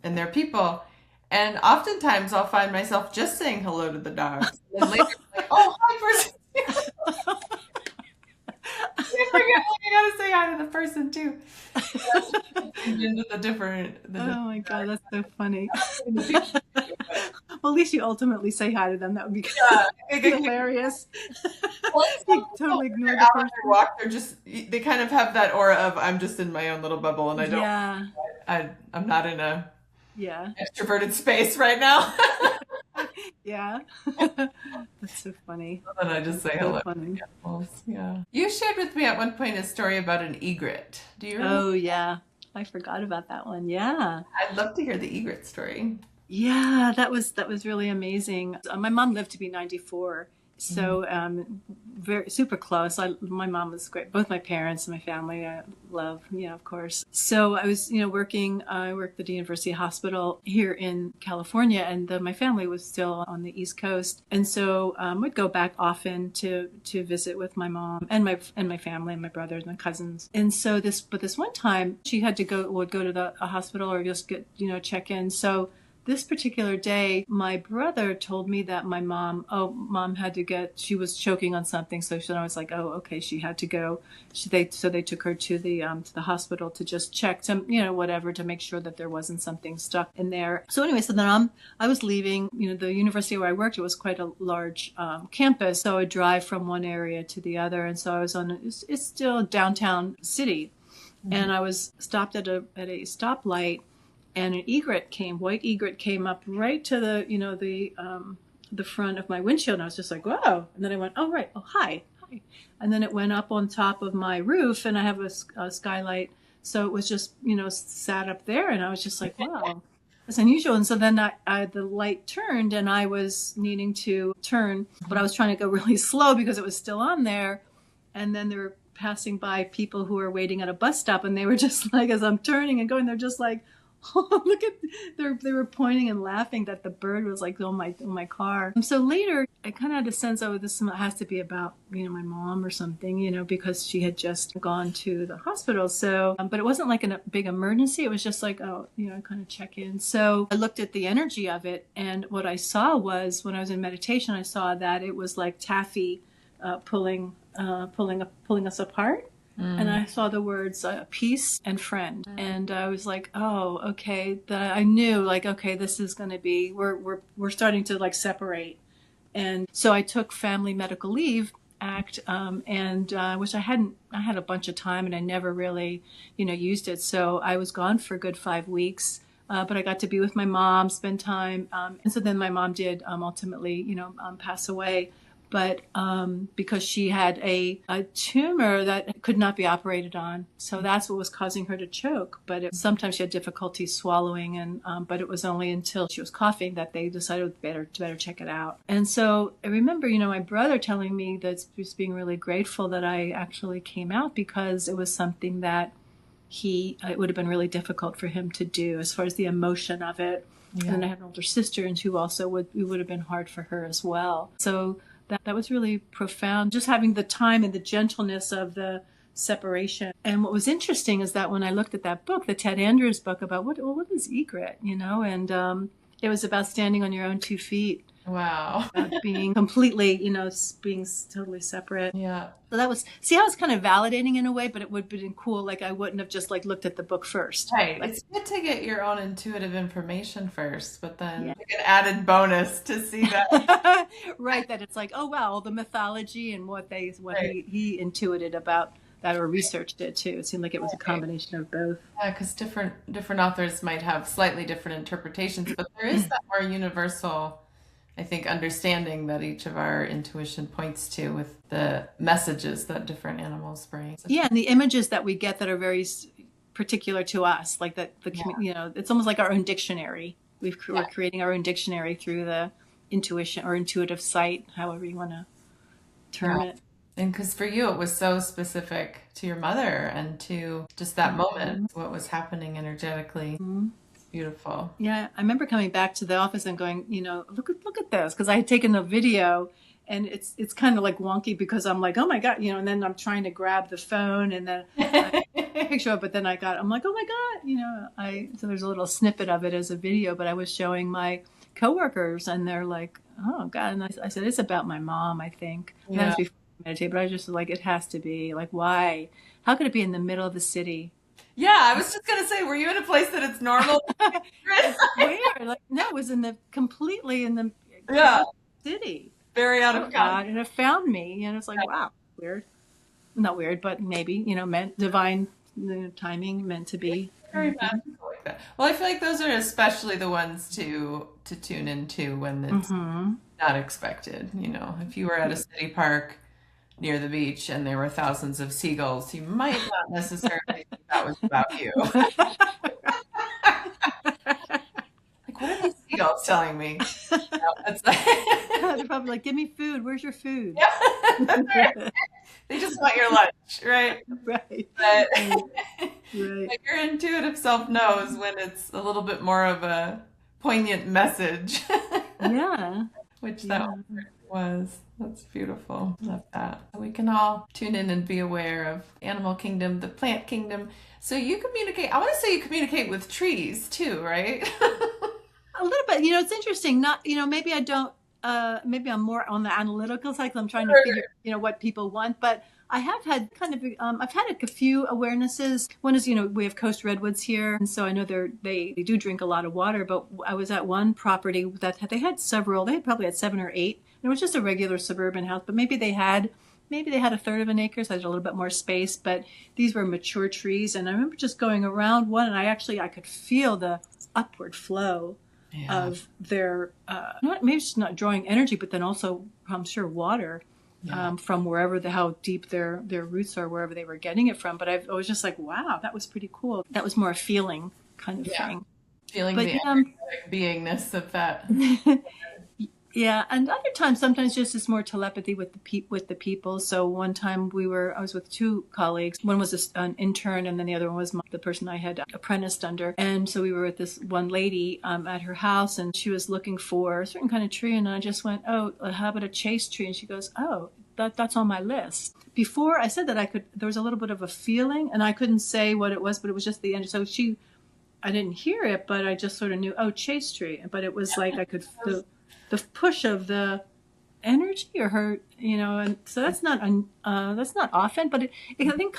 their people. And oftentimes I'll find myself just saying hello to the dogs. And then later, I'm like, oh, hi, person. I forget I gotta say hi to the person too. Into the oh different my God, that's so funny. communication. Well, at least you ultimately say hi to them. That would be Yeah, I think hilarious. well, You some people, totally when ignore they're the out on their person. walk, they kind of have that aura of I'm just in my own little bubble and Yeah, I'm not in a yeah, extroverted space right now. yeah. That's so funny. And I just That's say so hello to funny. the animals. Yeah. You shared with me at one point a story about an egret. Do you remember? Oh, yeah. I forgot about that one. Yeah. I'd love to hear the egret story. Yeah, that was really amazing. My mom lived to be 94, Mhm. so very super close. My mom was great. Both my parents and my family I love, of course. So I was, working. I worked at the University Hospital here in California, and my family was still on the East Coast, and so we'd go back often to visit with my mom and my family and my brothers and my cousins. And so this one time she had to would go to the a hospital or just get check in. So this particular day, my brother told me that mom had to she was choking on something. So I was like, oh, okay, she had to go. So they took her to the hospital to just check to, whatever, to make sure that there wasn't something stuck in there. So anyway, so then I was leaving, the university where I worked, it was quite a large campus. So I would drive from one area to the other. And so I was it's still downtown city. Mhm. And I was stopped at a stoplight, and white egret came up right to the front of my windshield, and I was just like, whoa. And then I went, oh, right, oh, hi. And then it went up on top of my roof, and I have a skylight, so it was just sat up there, and I was just like, wow, that's unusual. And so then the light turned, and I was needing to turn, but I was trying to go really slow because it was still on there. And then there were passing by people who were waiting at a bus stop, and they were just like, as I'm turning and going, they're just like, oh, look at, they were pointing and laughing that the bird was like on my car. So later I kind of had a sense, oh, this has to be about my mom or something, because she had just gone to the hospital. So but it wasn't like a big emergency. It was just like, oh, kind of check in. So I looked at the energy of it, and what I saw was, when I was in meditation, I saw that it was like taffy pulling us apart. And Mm. I saw the words peace and friend, and I was like, oh, okay. That I knew, like, okay, this is going to be, we're starting to like separate. And so I took Family Medical Leave Act, and which I had a bunch of time, and I never really used it. So I was gone for a good 5 weeks. But I got to be with my mom, spend time, and so then my mom did ultimately, pass away. But because she had a tumor that could not be operated on, so that's what was causing her to choke. But sometimes she had difficulty swallowing, and but it was only until she was coughing that they decided better check it out. And so I remember, my brother telling me that just being really grateful that I actually came out, because it was something that it would have been really difficult for him to do, as far as the emotion of it. And Yeah. then I had an older sister, and who also it would have been hard for her as well. So that was really profound, just having the time and the gentleness of the separation. And what was interesting is that when I looked at that book, the Ted Andrews book, about what is egret, and it was about standing on your own 2 feet, Wow. being completely, being totally separate. Yeah. So that was, see, I was kind of validating in a way, but it would have been cool. Like, I wouldn't have just like looked at the book first. Right. Like, It's good to get your own intuitive information first, but then yeah. like an added bonus to see that. Right. That it's like, oh, wow, the mythology and what Right. he intuited about that, or researched it too. It seemed like it was a Right. combination of both. Yeah, because different authors might have slightly different interpretations, but there is that more universal, I think, understanding that each of our intuition points to with the messages that different animals bring. Yeah. And the images that we get that are very particular to us, like that, Yeah. it's almost like our own dictionary. We're Yeah. creating our own dictionary through the intuition or intuitive sight, however you want to term Yeah. it. And because for you, it was so specific to your mother and to just that moment, what was happening energetically. Mm-hmm. It's beautiful. Yeah, I remember coming back to the office and going, look at this, because I had taken the video, and it's kind of like wonky because I'm like, oh my God, and then I'm trying to grab the phone and then I picture it, but then I'm like, oh my God, so there's a little snippet of it as a video, but I was showing my coworkers and they're like, oh God. And I said, it's about my mom, I think. And Yeah. that's before I meditate, but I was just like, it has to be like, why? How could it be in the middle of the city? Yeah, I was just gonna say, were you in a place that it's normal? It's weird. Like, no, it was completely in the Yeah, city. very out So of odd. context. And it found me, and it's like, wow, weird. Not weird, but maybe, meant divine timing, meant to be. Very magical like that. Well, I feel like those are especially the ones to tune into when it's Mm-hmm. not expected. If you were at a city park near the beach and there were thousands of seagulls, you might not necessarily think that was about you. Like, what are these seagulls telling me? No, it's They're probably like, give me food. Where's your food? yeah, that's right. They just want your lunch, right? Right. But, Right. but your intuitive self knows when it's a little bit more of a poignant message, Yeah. which that Yeah. one was. That's beautiful. Love that. We can all tune in and be aware of animal kingdom, the plant kingdom. So you communicate, I want to say you communicate with trees too, right? A little bit. It's interesting. Not, maybe I don't, maybe I'm more on the analytical side 'cause I'm trying to figure, what people want. But I have had I've had a few awarenesses. One is, we have coast redwoods here. And so I know they do drink a lot of water. But I was at one property that they had probably had 7 or 8. And it was just a regular suburban house, but maybe they had a third of an acre, so I had a little bit more space, but these were mature trees. And I remember just going around one and I could feel the upward flow Yeah. of their, maybe it's not drawing energy, but then also, I'm sure, water Yeah. from how deep their roots are, wherever they were getting it from. But I was just like, wow, that was pretty cool. That was more a feeling kind of thing. Feeling But the energetic beingness of that. yeah, and other times, sometimes just it's more telepathy with the people. So one time I was with 2 colleagues. One was an intern, and then the other one was the person I had apprenticed under. And so we were with this one lady at her house, and she was looking for a certain kind of tree. And I just went, "Oh, how about a chase tree?" And she goes, "Oh, that's on my list." Before I said that, there was a little bit of a feeling, and I couldn't say what it was, but it was just the end. So I didn't hear it, but I just sort of knew, oh, chase tree. But it was like I could feel the push of the energy or her, and so that's not often, but I think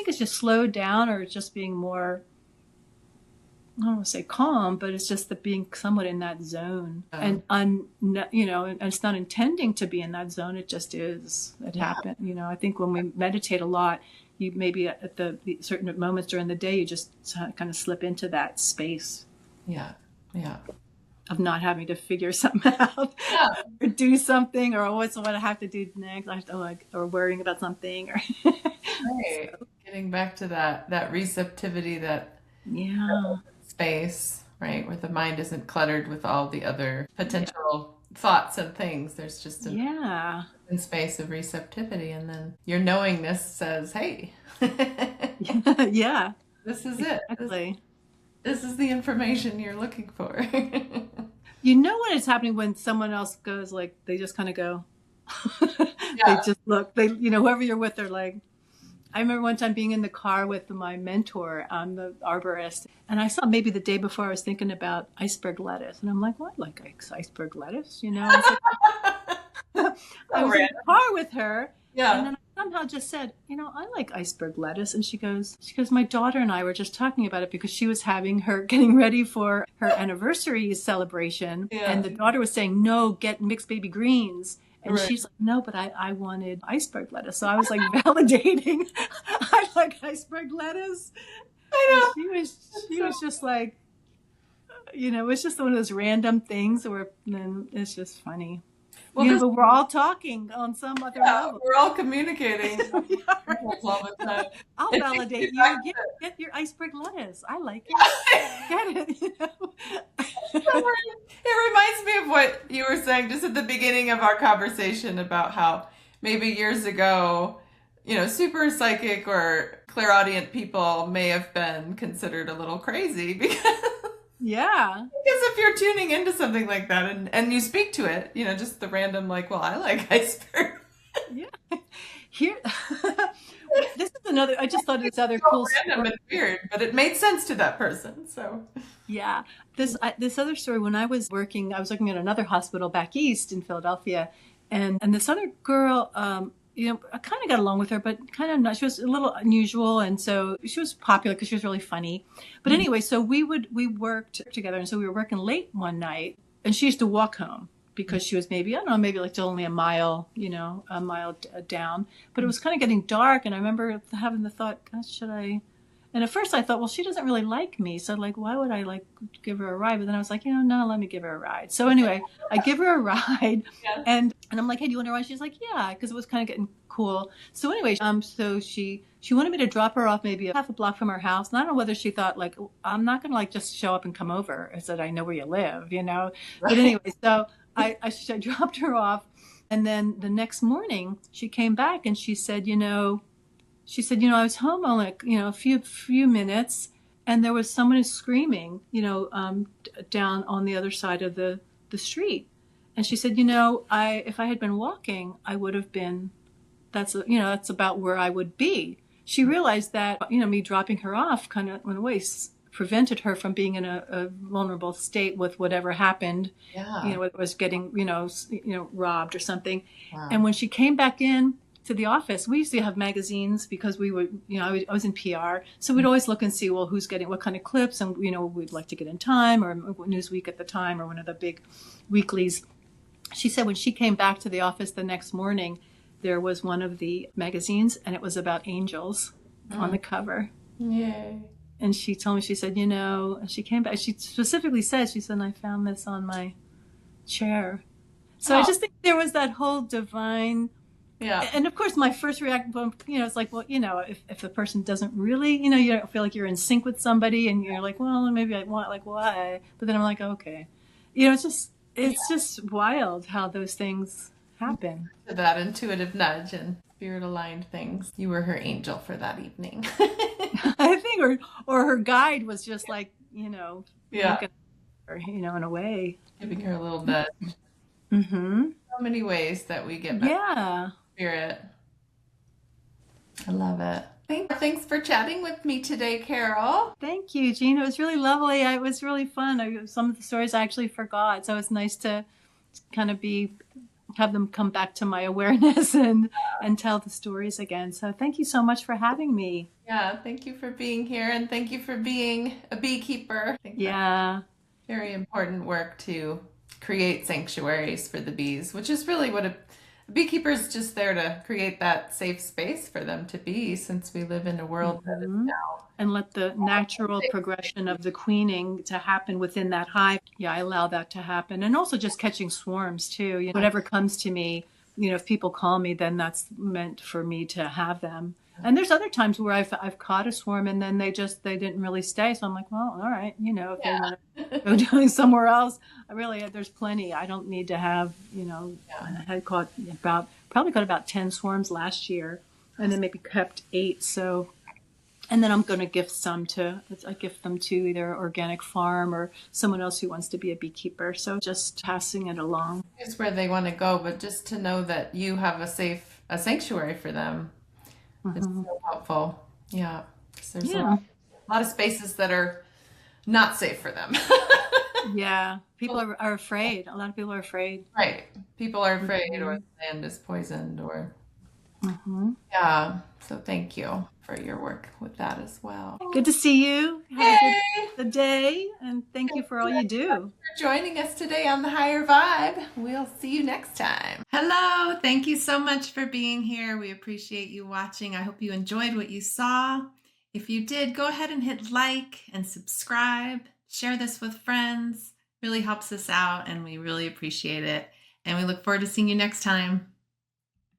it's just slowed down, or it's just being more, I don't want to say calm, but it's just being somewhat in that zone, and and it's not intending to be in that zone. It just is. It happened. I think when we meditate a lot, you maybe at the certain moments during the day, you just kind of slip into that space. Yeah. Yeah. Of not having to figure something out, or do something, or what I have to do next. I have to, or worrying about something, or Right. Getting back to that receptivity, that yeah, space, right, where the mind isn't cluttered with all the other potential thoughts and things. There's just yeah, a space of receptivity, and then your knowingness says, "Hey, yeah. this is it. Exactly. This is the information you're looking for." When it's happening when someone else goes, like, they just kind of go. They just look. Whoever you're with, they're like. I remember one time being in the car with my mentor, the arborist, and I saw maybe the day before I was thinking about iceberg lettuce, and I'm like, "What, like iceberg lettuce?" I was in the car with her, and then I somehow just said, "I like iceberg lettuce," and she goes, "My daughter and I were just talking about it because she was getting ready for her anniversary celebration, and the daughter was saying, 'No, get mixed baby greens.'" And she's like, "No, but I wanted iceberg lettuce." So I was like validating, I like iceberg lettuce. I And she was just like, it's just one of those random things where then it's just funny. Well, but we're all talking on some other level. We're all communicating. We are. All the time. I'll validate you. Get your iceberg lettuce. I like it. Get it. It reminds me of what you were saying just at the beginning of our conversation about how maybe years ago, super psychic or clairaudient people may have been considered a little crazy Yeah. Because if you're tuning into something like that and you speak to it, just the random, like, well, I like iceberg. Yeah. Here, this is another, I just thought of this other So cool random story. and weird, but it made sense to that person. So, Yeah. This other story, when I was working at another hospital back east in Philadelphia, and this other girl, I kind of got along with her, but kind of not. She was a little unusual, and so she was popular because she was really funny. But anyway, so we worked together, and so we were working late one night, and she used to walk home because she was maybe, I don't know, maybe like only a mile, down. But it was kind of getting dark, and I remember having the thought, gosh, should I? And at first I thought, well, she doesn't really like me. So like, why would I like give her a ride? But then I was like, no, let me give her a ride. So anyway, I give her a ride yeah. and I'm like, hey, do you want to ride? She's like, yeah, because it was kind of getting cool. So anyway, so she wanted me to drop her off maybe a half a block from her house. And I don't know whether she thought like, I'm not going to like just show up and come over. I said, I know where you live, But Right. anyway, so I dropped her off. And then the next morning she came back and she said, I was home only, a few minutes, and there was someone screaming, down on the other side of the street. And she said, if I had been walking, I would have been. That's about where I would be. She realized that, me dropping her off kind of in a way prevented her from being in a vulnerable state with whatever happened, Yeah. whether it was getting, robbed or something. Wow. And when she came back in to the office, we used to have magazines because we would, I was in PR. So we'd always look and see, well, who's getting what kind of clips. And, we'd like to get in Time or Newsweek at the time or one of the big weeklies. She said when she came back to the office the next morning, there was one of the magazines and it was about angels on the cover. Yay. And she told me, she said, and she came back. She specifically said, she said, I found this on my chair. So I just think there was that whole divine. Yeah. And of course, my first reaction, it's like, well, if the person doesn't really, you don't feel like you're in sync with somebody and you're like, well, maybe I want, like, why? But then I'm like, okay. It's just wild how those things happen. To that intuitive nudge and spirit aligned things. You were her angel for that evening. I think, or her guide was just like, Yeah. looking at her, in a way. Giving her a little nudge. Mm-hmm. So many ways that we get back Yeah. to spirit. I love it. Thanks for chatting with me today, Carole. Thank you, Jean. It was really lovely. It was really fun. Some of the stories I actually forgot, so it's nice to kind of have them come back to my awareness and tell the stories again. So thank you so much for having me. Yeah, thank you for being here and thank you for being a beekeeper. I think Yeah. that's very important work to create sanctuaries for the bees, which is really what a beekeeper is, just there to create that safe space for them to be, since we live in a world that is now. And let the natural progression of the queening to happen within that hive. Yeah, I allow that to happen. And also just catching swarms too. Whatever comes to me, if people call me, then that's meant for me to have them. And there's other times where I've caught a swarm and then they didn't really stay. So I'm like, well, all right, if they want to go doing somewhere else, there's plenty. I don't need to have, I had probably caught about 10 swarms last year and then maybe kept 8. So, and then I'm going to gift them to either organic farm or someone else who wants to be a beekeeper. So just passing it along. It's where they want to go, but just to know that you have a sanctuary for them. It's so helpful. Yeah. 'Cause there's a lot of spaces that are not safe for them. Yeah. People are afraid. A lot of people are afraid. Right. People are afraid or the land is poisoned or yeah. So thank you for your work with that as well. Good to see you. Have a good day and thank you for all you do. For joining us today on The Higher Vibe. We'll see you next time. Hello. Thank you so much for being here. We appreciate you watching. I hope you enjoyed what you saw. If you did, go ahead and hit like and subscribe. Share this with friends. Really helps us out and we really appreciate it. And we look forward to seeing you next time.